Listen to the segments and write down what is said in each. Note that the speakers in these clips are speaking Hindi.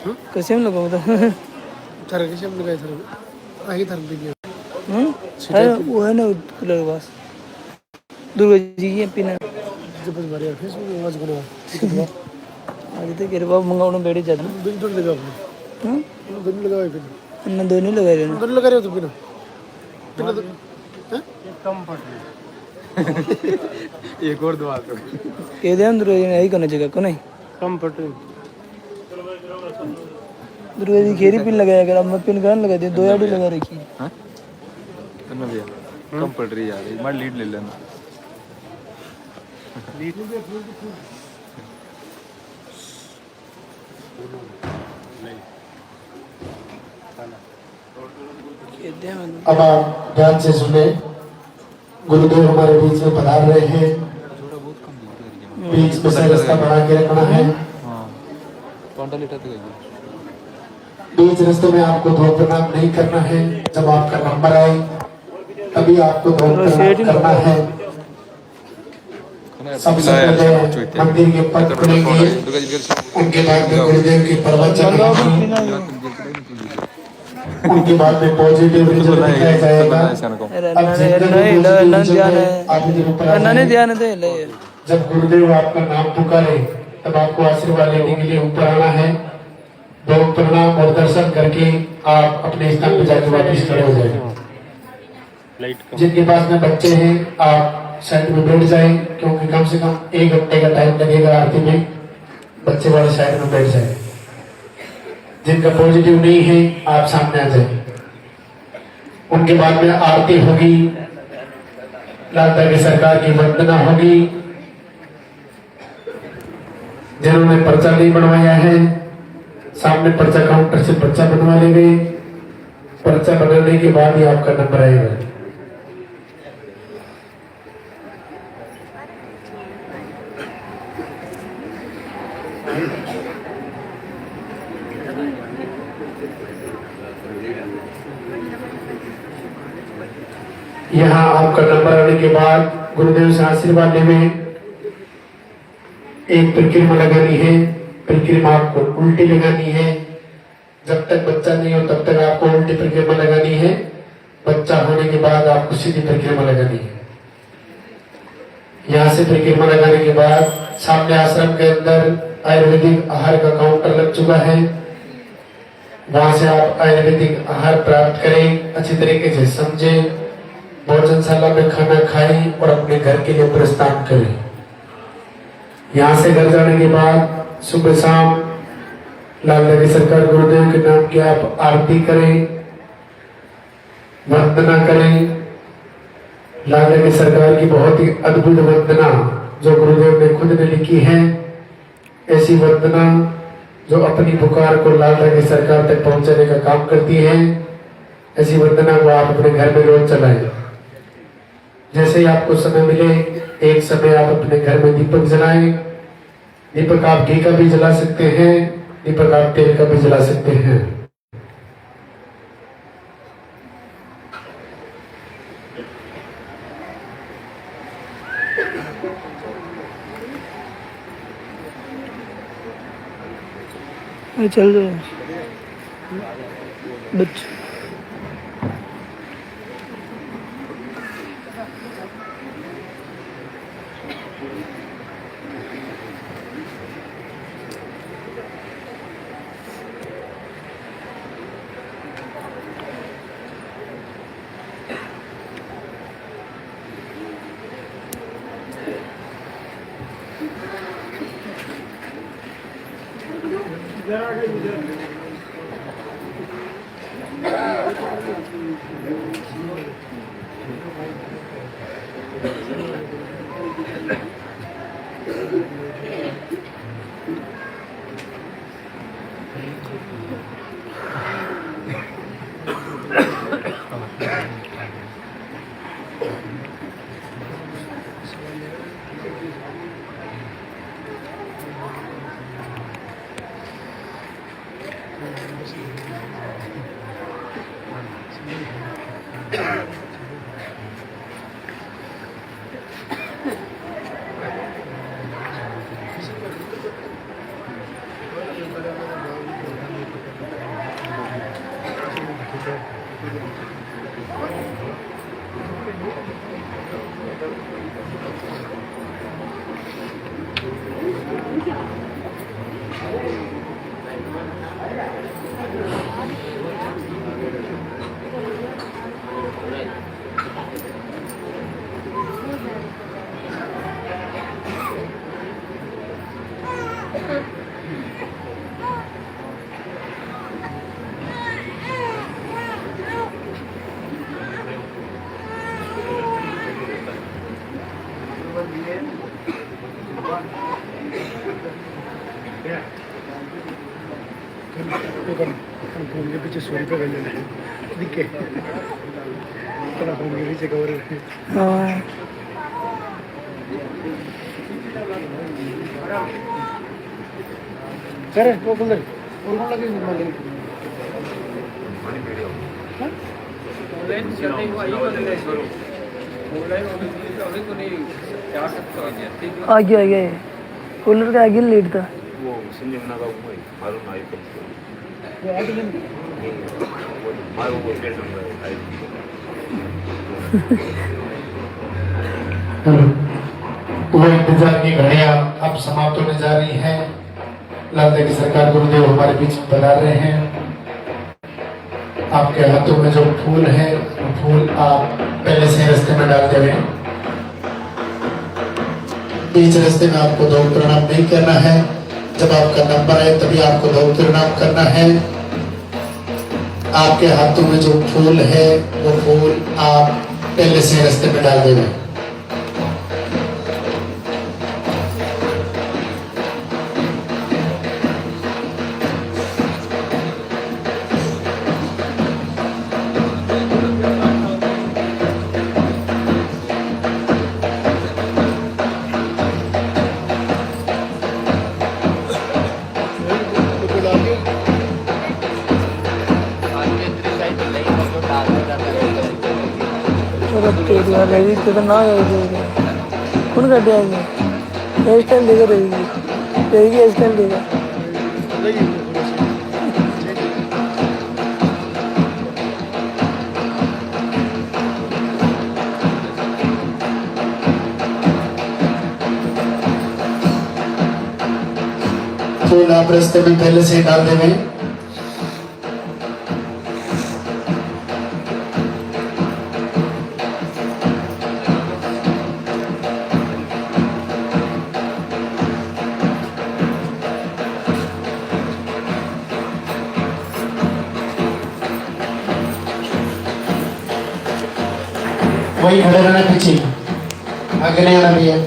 कैसे हम लगाओ तो थर कैसे हम लगाए थर आगे थर भी गया अरे वो है ना कूलर के पास दुर्गा जी की पिन जब बस बारे फेसबुक में आवाज बना कितना आज तो केरे बाबू मंगाओ बेड़ी जाता बिन तो लगा हां बिन लगाए फिर अन्ना दोनों लगा रहे बिन लगा रहे हो तो बिन बिन तो हैं कम पड़ रही एक और दवा दो के दे दुर्गा जी ने यही करना चाहिए को नहीं कम पड़ रही दुर्गा जी खेरी पिन लगाया कर अब मैं पिन कहाँ लगा दिया 2 आड़ी लगा रखी हां करना भैया कम पड़ रही यार एक बार लीड ले लेना लीड अब आप ध्यान से सुने गुरुदेव हमारे बीच में पधार रहे हैं बीच में से रास्ता बना के रखना है बीच रास्ते में आपको धूप प्रणाम नहीं करना है जब आपका नंबर आए तभी आपको धूप प्रणाम करना है सबसे पहले मंदिर के पट खुलेंगे उनके बाद में गुरुदेव की प्रवचन उनके बाद में पॉजिटिव रिजल्ट दिखाया जाएगा अन्ना ध्यान दे ले जब गुरुदेव आपका नाम पुकारे तब आपको आशीर्वाद लेने के लिए ऊपर आना है दो प्रणाम और दर्शन करके आप अपने स्थान पर जाकर वापस खड़े हो जाएंगे जिनके पास में बच्चे हैं आप साइड में बैठ जाएं क्योंकि कम से कम 1 घंटे का टाइम लगेगा आरती में बच्चे वाले साइड में बैठ जाए जिनका पॉजिटिव नहीं है आप सामने आ जाए उनके बाद में आरती होगी लालता की सरकार की वंदना होगी जिन्होंने पर्चा नहीं बनवाया है सामने पर्चा काउंटर से पर्चा बनवा लेंगे पर्चा बनाने के बाद ही आपका नंबर आएगा यहाँ आपका नंबर आने के बाद गुरुदेव से आशीर्वाद लेने एक परिक्रमा लगानी है परिक्रमा आपको उल्टी लगानी है जब तक बच्चा नहीं हो तब तक आपको उल्टी परिक्रमा लगानी है बच्चा होने के बाद आपको सीधी परिक्रमा लगानी है यहाँ से परिक्रमा लगाने के बाद सामने आश्रम के अंदर आयुर्वेदिक आहार का काउंटर लग चुका है वहां से आप आयुर्वेदिक आहार प्राप्त करें अच्छी तरीके से समझे भोजनशाला में खाना खाएं और अपने घर के लिए प्रस्थान करें यहाँ से घर जाने के बाद सुबह शाम लालता सरकार गुरुदेव के नाम की आप आरती करें वंदना करें लालता सरकार की बहुत ही अद्भुत वंदना जो गुरुदेव ने खुद ने लिखी है ऐसी वंदना जो अपनी पुकार को लालता सरकार तक पहुंचाने का काम करती है ऐसी वंदना को आप अपने घर में रोज चलाएं जैसे ही आपको समय मिले एक समय आप अपने घर में दीपक जलाएं दीपक आप घी का भी जला सकते हैं दीपक आप तेल का भी जला सकते हैं चल रहे बच्चे फोन के पीछे सोरी पे गल है दिखे तेरा फोन के पीछे कवर है हां करे वो बोल और कौन लगे मालूम ऑनलाइन चलते हुआ ये करो ऑनलाइन अभी तो नहीं क्या सकता है आ गया कूलर का आगे लीड था वो संजय नागा वो मालूम आई तो वो आगे नहीं वो मालूम वो कैसे आई वो इंतजार की घड़ियां अब समाप्त होने जा रही हैं। लालते की सरकार गुरुदेव हमारे बीच बना रहे हैं। आपके हाथों में जो फूल है वो फूल आप पहले से रास्ते में डाल देंगे। बीच रास्ते में आपको दो प्रणाम नहीं करना है। जब आपका नंबर आए तभी आपको दो प्रणाम करना है। आपके हाथों में जो फूल है वो फूल आप पहले से रास्ते में डाल देंगे। तो ना कौन काटे आएंगे हेयर स्टाइल देगा रहेगी हेयर स्टाइल देगा फूल आप रास्ते में पहले से ही डाल देंगे। वही खड़े रहना पीछे आगे नहीं आना भैया।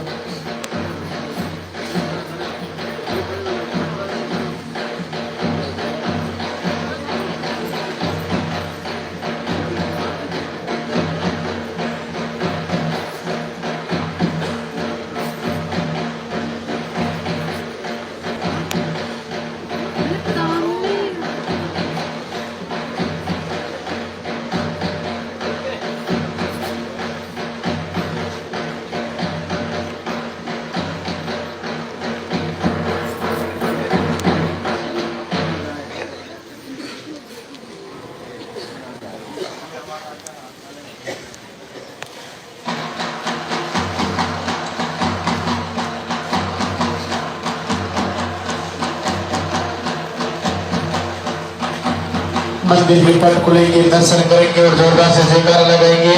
मंदिर के पट खुलेंगे, दर्शन करेंगे और जोरदार से जयकारा लगाएंगे।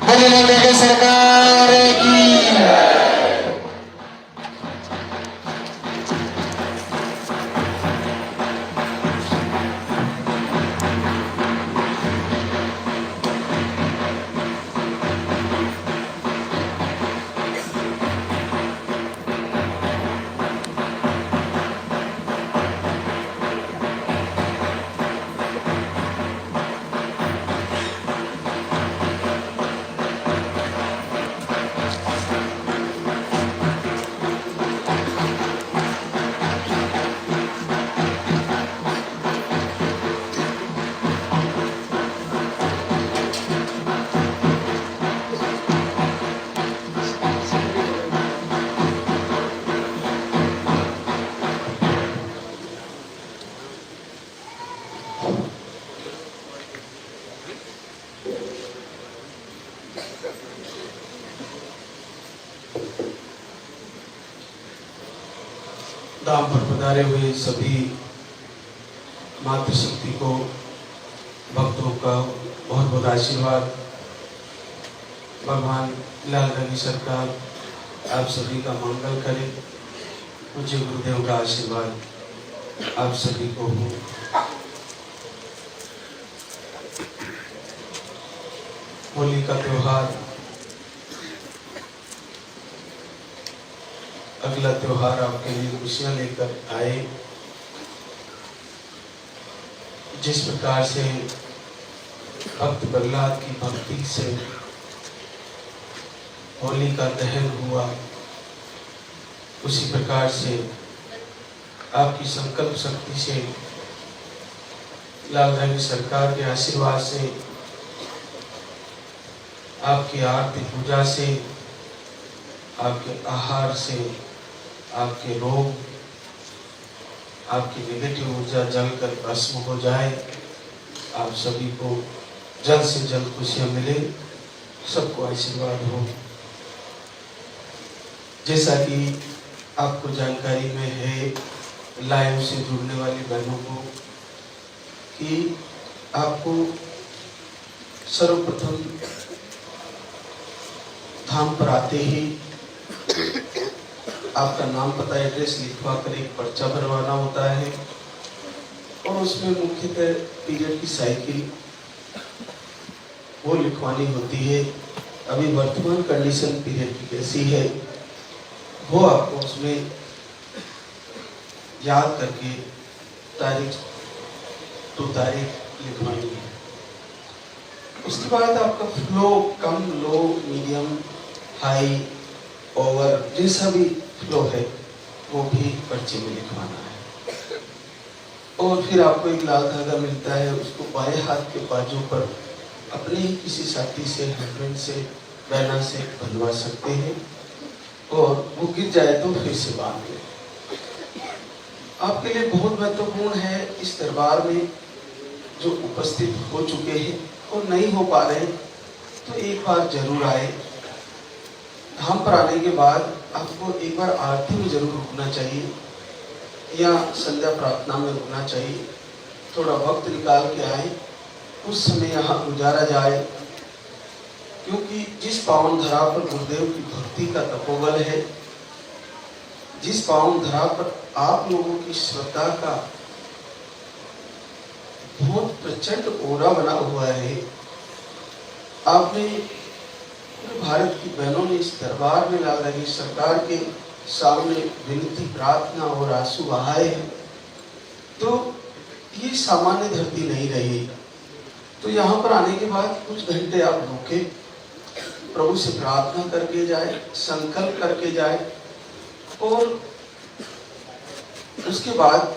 बोले लालते की सरकार की। धाम पर पधारे हुए सभी मातृशक्ति को भक्तों का बहुत बहुत आशीर्वाद। भगवान लालते की सरकार आप सभी का मंगल करे। मुझे गुरुदेव का आशीर्वाद आप सभी को हो। होली का त्योहार अगला त्योहार आपके लिए खुशियां लेकर आए। जिस प्रकार से भक्त प्रहलाद की भक्ति से होली का दहन हुआ, उसी प्रकार से आपकी संकल्प शक्ति से, लाल रंग सरकार के आशीर्वाद से, आपकी आरती पूजा से, आपके आहार से, आपके रोग, आपकी नेगेटिव ऊर्जा जलकर भस्म हो जाए। आप सभी को जल्द से जल्द खुशियां मिले, सबको आशीर्वाद हो। जैसा कि आपको जानकारी में है, लाइव से जुड़ने वाली बहनों को, कि आपको सर्वप्रथम धाम पर आते ही आपका नाम पता एड्रेस लिखवा कर एक पर्चा भरवाना होता है और उसमें मुख्यतः पीरियड की साइकिल वो लिखवानी होती है। अभी वर्तमान कंडीशन पीरियड की कैसी है वो आपको उसमें याद करके तारीख तो तारीख लिखवानी है। उसके बाद आपका फ्लो कम, लो, मीडियम, हाई, ओवर जैसा भी फ्लो है वो भी पर्चे में लिखवाना है। और फिर आपको एक लाल धागा मिलता है, उसको बाएं हाथ के बाजू पर अपने ही किसी साथी से, हस्बैंड से, बहना से बंधवा सकते हैं और वो गिर जाए तो फिर से बांध लें। आपके लिए बहुत महत्वपूर्ण है, इस दरबार में जो उपस्थित हो चुके हैं और नहीं हो पा रहे तो एक बार जरूर आए। धाम पर आने के बाद आपको एक बार आरती में जरूर रुकना चाहिए या संध्या प्रार्थना में रुकना चाहिए। थोड़ा वक्त निकाल के आए, उस समय यहाँ गुजारा जाए, क्योंकि जिस पावन धरा पर गुरुदेव की भक्ति का तपोबल है, जिस पावन धरा पर आप लोगों की श्रद्धा का बहुत प्रचंड ओरा बना हुआ है, आपने पूरे भारत की बहनों ने इस दरबार में लाल रही सरकार के सामने विनती, प्रार्थना और आंसू बहाए हैं, तो ये सामान्य धरती नहीं रही। तो यहाँ पर आने के बाद कुछ घंटे आप रुके, प्रभु से प्रार्थना करके जाए, संकल्प करके जाए और उसके बाद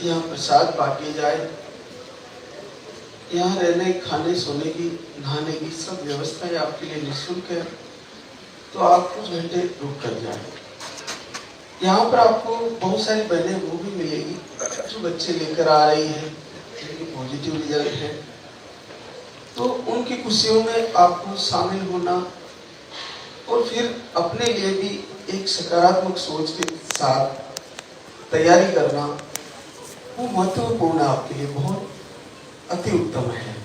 यहाँ प्रसाद बांटे जाए। यहाँ रहने, खाने, सोने की, नहाने की सब व्यवस्थाएं आपके लिए निःशुल्क है, तो आप कुछ घंटे रुक कर जाए। यहाँ पर आपको बहुत सारी बहनें वो भी मिलेगी जो बच्चे लेकर आ रही हैं, जिनकी पॉजिटिव रिजल्ट है, तो उनकी खुशियों में आपको शामिल होना और फिर अपने लिए भी एक सकारात्मक सोच के साथ तैयारी करना वो महत्वपूर्ण है, आपके लिए बहुत अति उत्तम है।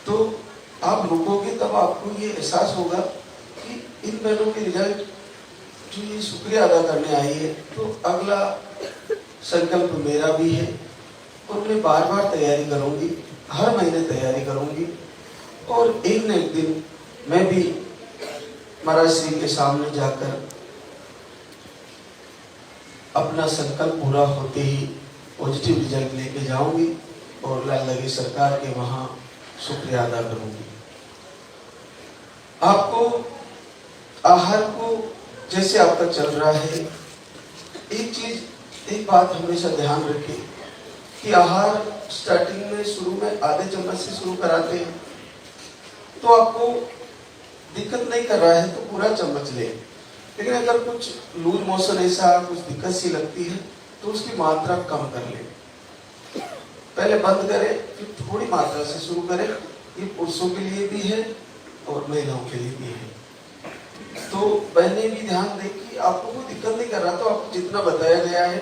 तो आप रुकोगे तब आपको ये एहसास होगा कि इन बहनों के रिजल्ट जो ये शुक्रिया अदा करने आई है, तो अगला संकल्प मेरा भी है और मैं बार बार तैयारी करूंगी, हर महीने तैयारी करूंगी और एक न एक दिन मैं भी महाराज श्री के सामने जाकर अपना संकल्प पूरा होते ही पॉजिटिव रिजल्ट लेके जाऊंगी और लाल लगी सरकार के वहां शुक्रिया अदा करूंगी। आपको आहार को जैसे आपका चल रहा है, एक बात हमेशा ध्यान रखें कि आहार स्टार्टिंग में शुरू में आधे चम्मच से शुरू कराते हैं, तो आपको दिक्कत नहीं कर रहा है तो पूरा चम्मच ले। लेकिन अगर कुछ लूज मोशन ऐसा कुछ दिक्कत सी लगती है तो उसकी मात्रा कम कर ले, पहले बंद करें फिर थोड़ी मात्रा से शुरू करें। ये पुरुषों के लिए भी है और महिलाओं के लिए भी है। तो बहने भी ध्यान दें कि आपको कोई दिक्कत नहीं कर रहा तो आपको जितना बताया गया है,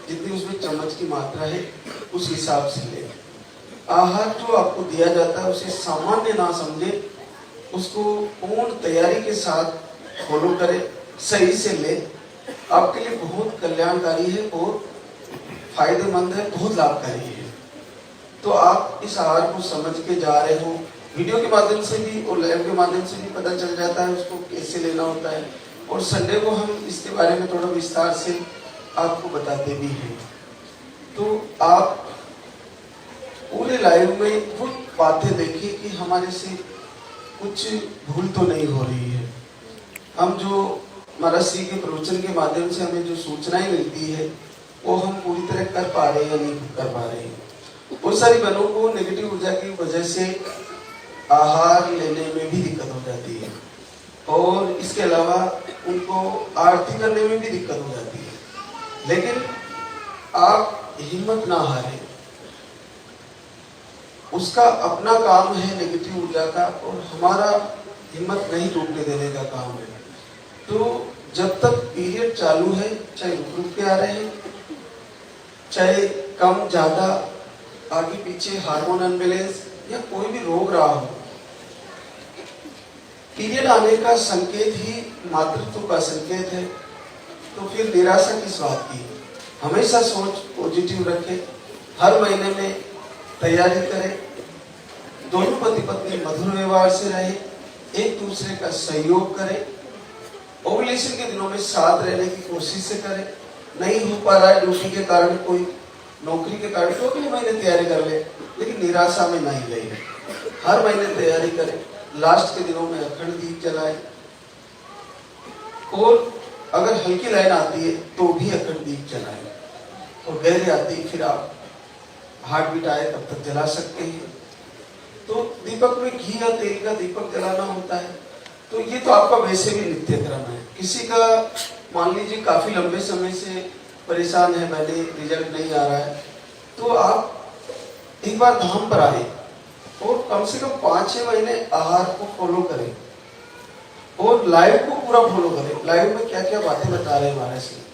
जितनी उसमें चम्मच की मात्रा है उस हिसाब से ले। आहार जो आपको दिया जाता है उसे सामान्य ना समझे, उसको पूर्ण तैयारी के साथ फॉलो करें, सही से ले। आपके लिए बहुत कल्याणकारी है, बहुत फायदेमंद है, बहुत लाभकारी है। तो आप इस आहार को समझ के जा रहे हो, वीडियो के माध्यम से भी और लाइव के माध्यम से भी पता चल जाता है उसको कैसे लेना होता है, और संडे को हम इसके बारे में थोड़ा विस्तार से आपको बताते भी हैं। तो आप लाइव में वो बातें देखिए कि हमारे से कुछ भूल तो नहीं हो रही है। हम जो महाराज श्री के प्रवचन के माध्यम से हमें जो सूचनाएं मिलती है वो हम पूरी तरह कर पा रहे हैं या नहीं कर पा रहे हैं। बहुत सारी बहनों को नेगेटिव ऊर्जा की वजह से आहार लेने में भी दिक्कत हो जाती है और इसके अलावा उनको आरती करने में भी दिक्कत हो जाती है। लेकिन आप हिम्मत ना हारें, उसका अपना काम है नेगेटिव ऊर्जा का और हमारा हिम्मत नहीं टूटने देने का काम है। तो जब तक पीरियड चालू है, चाहे रुक रुक के आ रहे हैं, चाहे कम ज्यादा आगे पीछे हार्मोन अनबैलेंस या कोई भी रोग रहा हो, पीरियड आने का संकेत ही मातृत्व का संकेत है। तो फिर निराशा किस बात की? हमेशा सोच पॉजिटिव रखें, हर महीने में तैयारी करें, दोनों पति पत्नी मधुर व्यवहार से रहे, एक दूसरे का सहयोग करें, ओवुलेशन के दिनों में साथ रहने की कोशिश से करें। नहीं हो पा रहा है ड्यूटी के कारण, कोई नौकरी के कारण, तो अगले महीने तैयारी कर ले, लेकिन निराशा में नहीं रहे। हर महीने तैयारी करें, लास्ट के दिनों में अखंड दीप जलाएं और अगर हल्की लाइन आती है तो भी अखंड दीप जलाएं और गहरी आती है फिर आप हार्ट बीट आए तब तक जला सकते हैं। तो दीपक में घी या तेल का दीपक जलाना होता है। तो ये तो आपका वैसे भी नित्य क्रम है। किसी का मान लीजिए काफी लंबे समय से परेशान है, पहले रिजल्ट नहीं आ रहा है, तो आप एक बार धाम पर आए और कम से कम 5-6 महीने आहार को फॉलो करें और लाइव को पूरा फॉलो करें। लाइव में क्या क्या बातें बता रहे हैं हमारे से।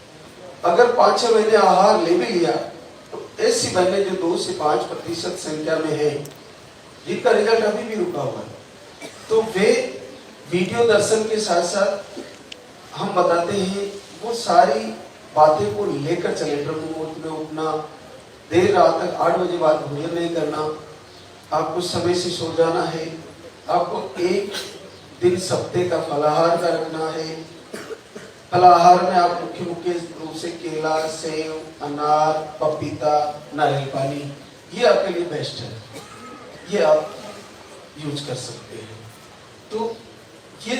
अगर 5-6 महीने आहार ले भी लिया तो ऐसी बहनें जो 2 से 5% संख्या में है, जिनका रिजल्ट अभी भी रुका हुआ है, तो वे वीडियो दर्शन के साथ साथ हम बताते हैं वो सारी बातें को लेकर चले। ब्रह्म मुहूर्त में उठना, देर रात तक 8 बजे बाद भोजन नहीं करना, आपको समय से सो जाना है, आपको एक दिन सप्ताह का फलाहार का रखना है। फलाहार में आप मुख्य रूप से केला, सेव, अनार, पपीता, नारियल पानी, ये आपके लिए बेस्ट है, ये आप यूज कर सकते हैं। तो ये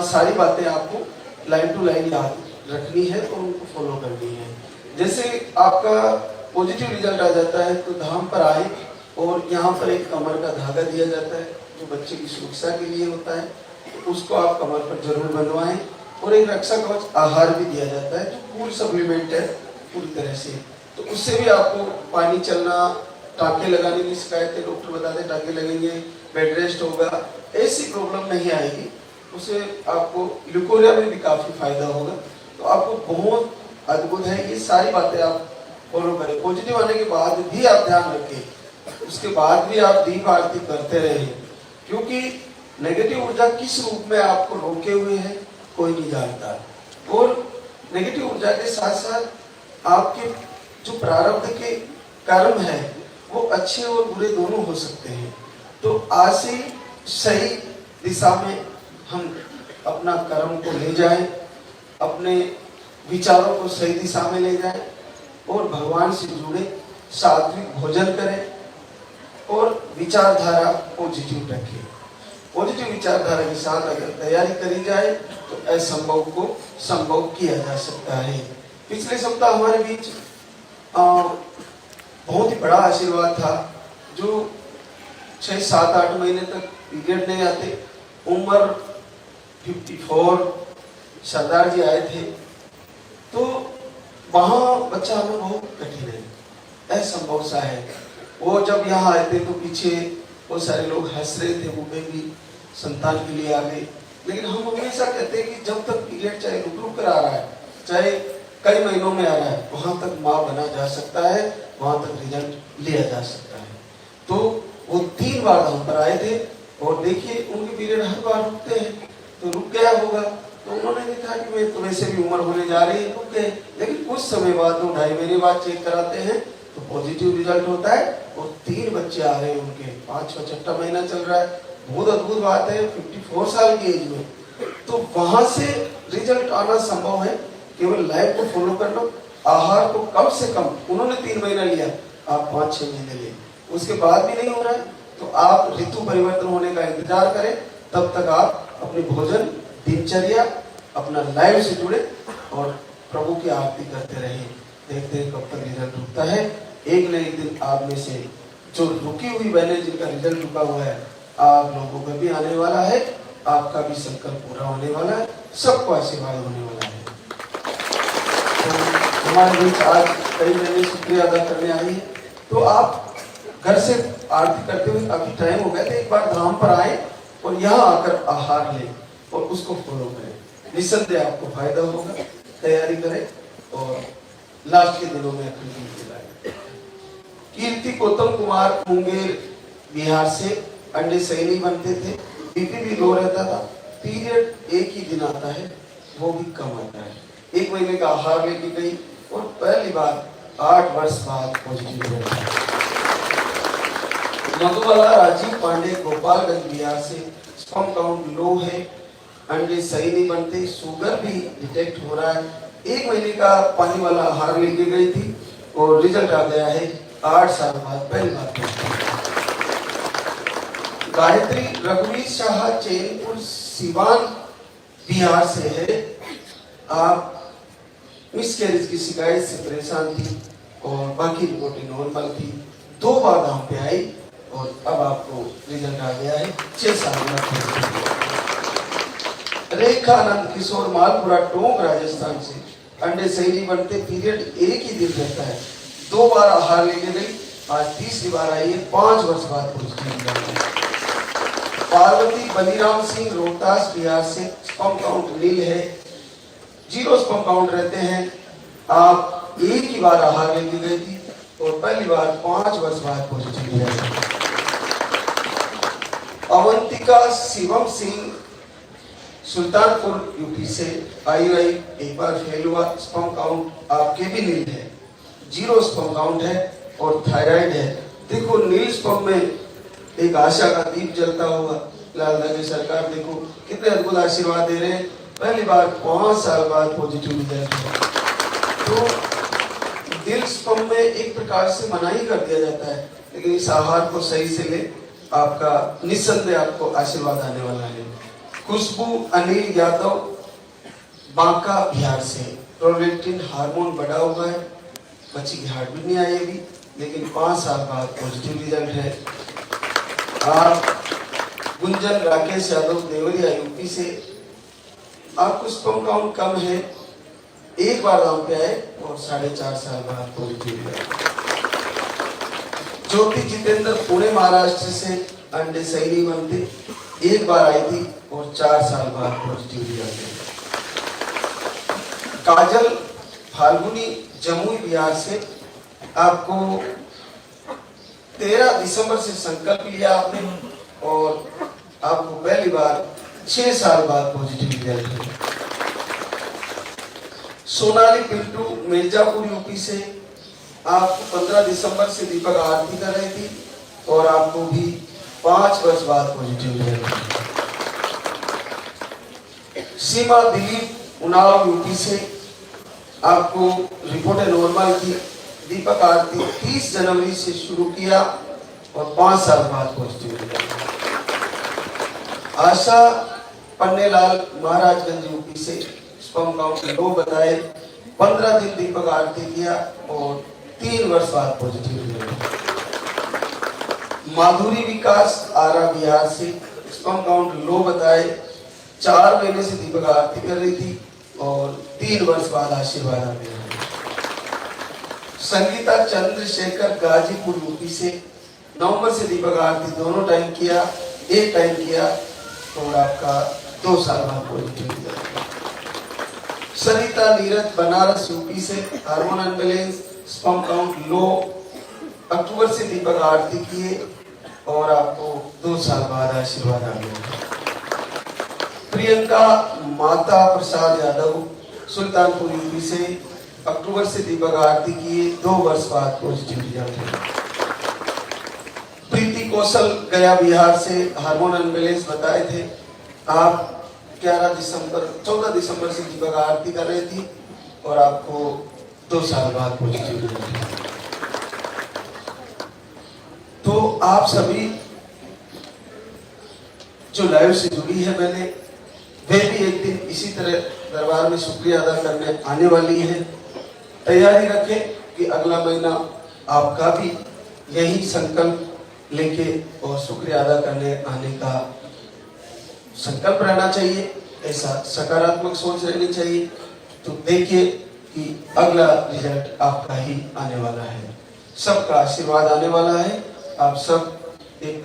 सारी बातें आपको लाइन टू लाइन याद रखनी है और उनको फॉलो करनी है। जैसे आपका पॉजिटिव रिजल्ट आ जाता है तो धाम पर आए और यहाँ पर एक कमर का धागा दिया जाता है जो बच्चे की सुरक्षा के लिए होता है, तो उसको आप कमर पर जरूर बनवाएं। और एक रक्षा कवच आहार भी दिया जाता है जो पूरी सप्लीमेंट है पूरी तरह से, तो उससे भी आपको पानी चलना, टाँके लगाने की शिकायत है, डॉक्टर बताते टाँके लगेंगे, बेड रेस्ट होगा, ऐसी प्रॉब्लम नहीं आएगी। उसे आपको ल्यूकोरिया में भी काफी फायदा होगा। तो आपको बहुत अद्भुत है, ये सारी बातें आप फॉलो करें। पॉजिटिव आने के बाद भी आप ध्यान रखें, उसके बाद भी आप दीप आरती करते रहे, क्योंकि नेगेटिव ऊर्जा किस रूप में आपको रोके हुए है कोई नहीं जानता। और नेगेटिव ऊर्जा के साथ साथ आपके जो प्रारब्ध के कर्म है वो अच्छे और बुरे दोनों हो सकते हैं। तो आज से सही दिशा में हम अपना कर्म को ले जाएं, अपने विचारों को सही दिशा में ले जाएं और भगवान से जुड़े, सात्विक भोजन करें और विचारधारा पॉजिटिव रखें। पॉजिटिव विचारधारा के साथ अगर तैयारी करी जाए तो असंभव को संभव किया जा सकता है। पिछले सप्ताह हमारे बीच बहुत ही बड़ा आशीर्वाद था। जो 6-7-8 महीने तक पीरियड नहीं आते, उम्र 54, सरदार जी आए थे, तो वहाँ बच्चा हमें बहुत कठिन है, असंभव सा है। वो जब यहाँ आए थे तो पीछे बहुत सारे लोग हंस रहे थे, बूढ़े भी संतान के लिए आ गए। लेकिन हम हमेशा कहते हैं कि जब तक पीरियड चाहे रुक रुक कर आ रहा है, चाहे कई महीनों में आ रहा है, वहां तक माँ बना जा सकता है, वहां तक रिजल्ट लिया जा सकता है। तो वो 3 बार हम पर आए थे और देखिए उनके पीरियड हर बार रुकते हैं, तो रुक गया होगा तो उन्होंने देखा कि मैं तो वैसे भी उम्र होने जा रही है, रुक गए। लेकिन कुछ समय बाद 2-2.5 महीने बाद चेक कराते हैं तो पॉजिटिव रिजल्ट होता है और 3 बच्चे आ रहे हैं उनके, 5-6 महीना चल रहा है। बहुत अद्भुत बात है 54 साल की एज में। तो वहां से रिजल्ट आना संभव है, केवल लाइफ को फॉलो करना, आहार को कम से कम, उन्होंने 3 महीना लिया, आप 5-6 महीने लिए उसके बाद भी नहीं हो रहा है तो आप ऋतु परिवर्तन होने का इंतजार करें, तब तक आप अपने भोजन, दिनचर्या, अपना लाइफ से जुड़े और प्रभु की आरती करते रहे। देखते हैं कब तक रिजल्ट रुकता है। एक न एक दिन आप में से जो रुकी हुई बहनें जिनका रिजल्ट रुका हुआ है, आप लोगों का भी आने वाला है, आपका भी संकल्प पूरा होने वाला है, सबको आशीर्वाद होने वाला है। तो हमारे बीच आज कई बहनें शुक्रिया अदा करने आई है, तो आप घर से आरती करते हुए काफी टाइम हो गया था, एक बार धाम पर आए और यहाँ आकर आहार लें और उसको फॉलो करें, निस्संदेह आपको फायदा होगा। तैयारी करें और लास्ट के दिनों में अखंड कीर्ति लाएं। कीर्ति गौतम कुमार मुंगेर बिहार से अंडे सही नहीं बनते थे, बीपी भी लो रहता था, पीरियड एक ही दिन आता है, वो भी कम आता है। 1 महीने का आहार लेके गई और पहली बार 8 वर्ष बाद पॉजिटिव रिजल्ट आया। मधुबाला राजीव पांडे गोपालगंज बिहार से स्पर्म काउंट लो है, अंडे सही नहीं बनते, शुगर भी डिटेक्ट हो रहा है। 1 महीने का पानी वाला आहार लेके गई थी और रिजल्ट आ गया है 8 साल बाद पहली बार। गायत्री रघुवीर शाह चैनपुर सिवान बिहार से है। आप मिसकैरेज की शिकायत से परेशान थी और बाकी रिपोर्टें नॉर्मल थी। 2 बार धाम पे आई और अब आपको रिजल्ट आ गया है 6 साल में। रेखा आनंद किशोर मालपुरा टोंक राजस्थान से अंडे सही नहीं बनते, पीरियड एक ही दिन रहता है, 2 बार आहार लेके गई, आज तीसरी बार आई है, 5 वर्ष बाद पॉजिटिव। पार्वती बलिराम सिंह रोहतास बिहार से स्पर्म काउंट नील है, 0 स्पर्म काउंट रहते हैं। आप एक ही बार आहार लेके गई थी और पहली बार 5 वर्ष बाद पॉजिटिव है। अवंतिका शिवम सिंह सुल्तानपुर यूपी से IUI एक बार फेल हुआ, स्पर्म काउंट आपके भी नील है, 0 स्पर्म काउंट है और थायराइड है। देखो नील स्पर्म में एक आशा का दीप जलता हुआ। लाल दानी सरकार देखो कितने अद्भुत आशीर्वाद दे रहे हैं, पहली बार 5 साल बाद पॉजिटिव रिजल्ट है। तो दिल स्पर्म में एक प्रकार से मना ही कर दिया जाता है, लेकिन इस आहार को सही से ले, आपका निस्संदेह आपको आशीर्वाद आने वाला है। खुशबू अनिल यादव बांका बिहार से प्रोलेक्टिन हार्मोन बढ़ा हुआ है, बच्ची की हार्ट बीट नहीं आई अभी, लेकिन 5 साल बाद पॉजिटिव रिजल्ट है। आप गुंजन राकेश यादव देवरिया यूपी से, आपको स्पर्म काउंट कम है, एक बार धाम पे आए और 4.5 साल बाद पॉजिटिव रिजल्ट। ज्योति जितेंद्र पुणे महाराष्ट्र से अंडे सही नहीं बनते, एक बार आई थी और 4 साल बाद पॉजिटिव रिजल्ट है। काजल फाल्गुनी जमुई बिहार से, आपको 13 दिसंबर से संकल्प लिया आपने और आपको पहली बार 6 साल बाद पॉजिटिव रिजल्ट है। सोनाली पिंटू मिर्जापुर यूपी से, आपको 15 दिसंबर से दीपक आरती कर रही थी और आपको भी 5 वर्ष बाद पॉजिटिव रिजल्ट है। सीमा दिलीप उन्नाव यूपी से, आपको रिपोर्ट नॉर्मल थी, दीपक आरती 30 जनवरी से शुरू किया और 5 साल बाद पॉजिटिव रिजल्ट। आशा पन्नेलाल महाराजगंज यूपी से, स्पर्म काउंट लो बताए, 15 दिन दीपक आरती किया और 3 वर्ष बाद पॉजिटिव रिजल्ट। माधुरी विकास आरा बिहार से, स्पर्म काउंट लो बताए, 4 महीने से दीपक आरती कर रही थी और 3 वर्ष बाद आशीर्वाद आ गया। संगीता चंद्रशेखर गाजीपुर यूपी से, नवंबर से दीपक आरती दोनों टाइम किया, एक टाइम किया और आपका 2 साल बाद positive result. Sarita Neeraj Banaras UP से, hormone unbalance, sperm count low, October से दीपक आरती किए और आपको 2 साल बाद आशीर्वाद आ गया। प्रियंका माता प्रसाद यादव सुल्तानपुर यूपी से, अक्टूबर से दीपक आरती किए, 2 वर्ष बाद पॉजिटिव रिजल्ट है। प्रीति कौशल गया बिहार से, हार्मोन अनबैलेंस बताए थे, आप 14 दिसंबर से दीपक आरती कर रही थी और आपको 2 साल बाद पॉजिटिव रिजल्ट है। आप सभी जो लाइव से जुड़ी है मैंने, वे भी एक दिन इसी तरह दरबार में शुक्रिया अदा करने आने वाली है। तैयारी रखें कि अगला महीना आपका भी यही संकल्प लेके और शुक्रिया अदा करने आने का संकल्प रहना चाहिए, ऐसा सकारात्मक सोच रहनी चाहिए। तो देखिए कि अगला रिजल्ट आपका ही आने वाला है, सबका आशीर्वाद आने वाला है। आप सब एक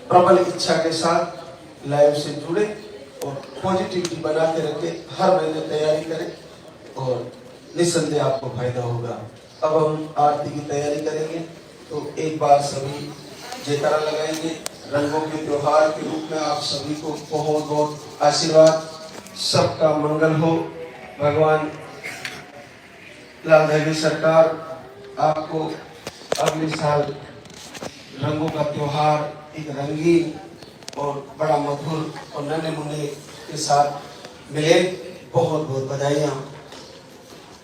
प्रबल इच्छा के साथ लाइव से जुड़े और पॉजिटिविटी बना के रखें, हर महीने तैयारी करें और निस्संदेह आपको फायदा होगा। अब हम आरती की तैयारी करेंगे, तो एक बार सभी जयकारा लगाएंगे। रंगों के त्योहार के रूप में आप सभी को बहुत बहुत आशीर्वाद, सबका मंगल हो। भगवान लाल देवी सरकार आपको अगले साल रंगों का त्योहार एक रंगीन और बड़ा मधुर और नन्हे मुन्ने के साथ मिले। बहुत बहुत बधाइयाँ।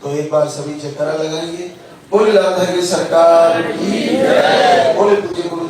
तो एक बार सभी जयकारा लगाएंगे। बोले लाल देवी सरकार की जय। बोले पूज्य गुरु